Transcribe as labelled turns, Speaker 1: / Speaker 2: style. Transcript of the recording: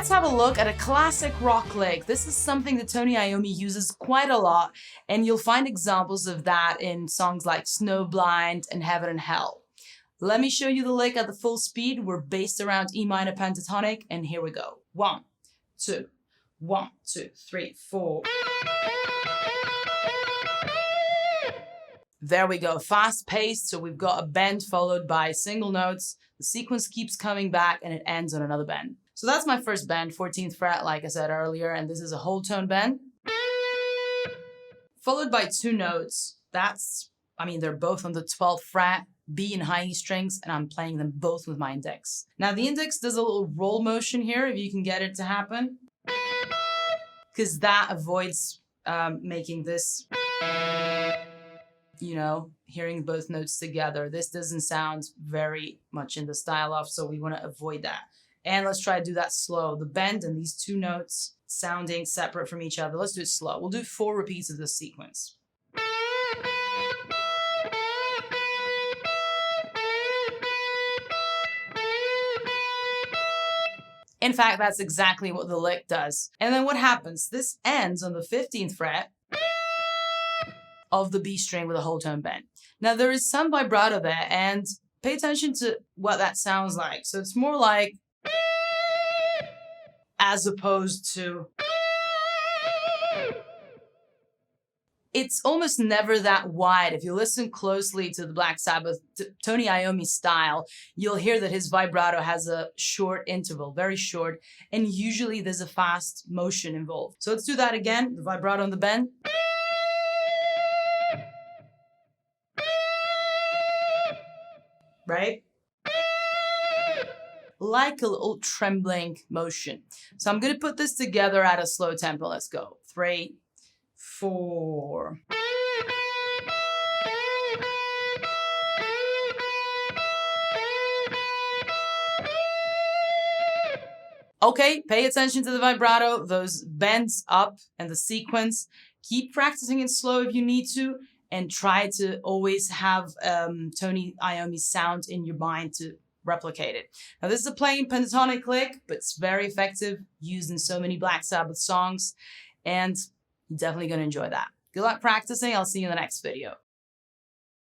Speaker 1: Let's have a look at a classic rock lick. This is something that Tony Iommi uses quite a lot, and you'll find examples of that in songs like Snowblind and Heaven and Hell. Let me show you the lick at the full speed. We're based around E minor pentatonic, and here we go. 1, 2, 1, 2, 3, 4. There we go, fast paced. So we've got a bend followed by single notes. The sequence keeps coming back and it ends on another bend. So that's my first bend, 14th fret, like I said earlier, and this is a whole tone bend. Followed by 2 notes. They're both on the 12th fret, B and high E strings, and I'm playing them both with my index. Now the index does a little roll motion here, if you can get it to happen, because that avoids making this, hearing both notes together. This doesn't sound very much in the style of, so we want to avoid that. And let's try to do that slow. The bend and these 2 notes sounding separate from each other. Let's do it slow. We'll do 4 repeats of this sequence. In fact, that's exactly what the lick does. And then what happens? This ends on the 15th fret of the B string with a whole tone bend. Now there is some vibrato there, and pay attention to what that sounds like. So it's more like, as opposed to, it's almost never that wide. If you listen closely to the Black Sabbath, Tony Iommi style, you'll hear that his vibrato has a short interval, very short, and usually there's a fast motion involved. So let's do that again, the vibrato on the bend. Right? Like a little trembling motion. So I'm going to put this together at a slow tempo. Let's go. 3, 4. Okay, pay attention to the vibrato, those bends up and the sequence. Keep practicing it slow if you need to, and try to always have Tony Iommi's sound in your mind to replicate it. Now this is a plain pentatonic lick, but it's very effective, used in so many Black Sabbath songs, and you're definitely going to enjoy that. Good luck practicing. I'll see you in the next video.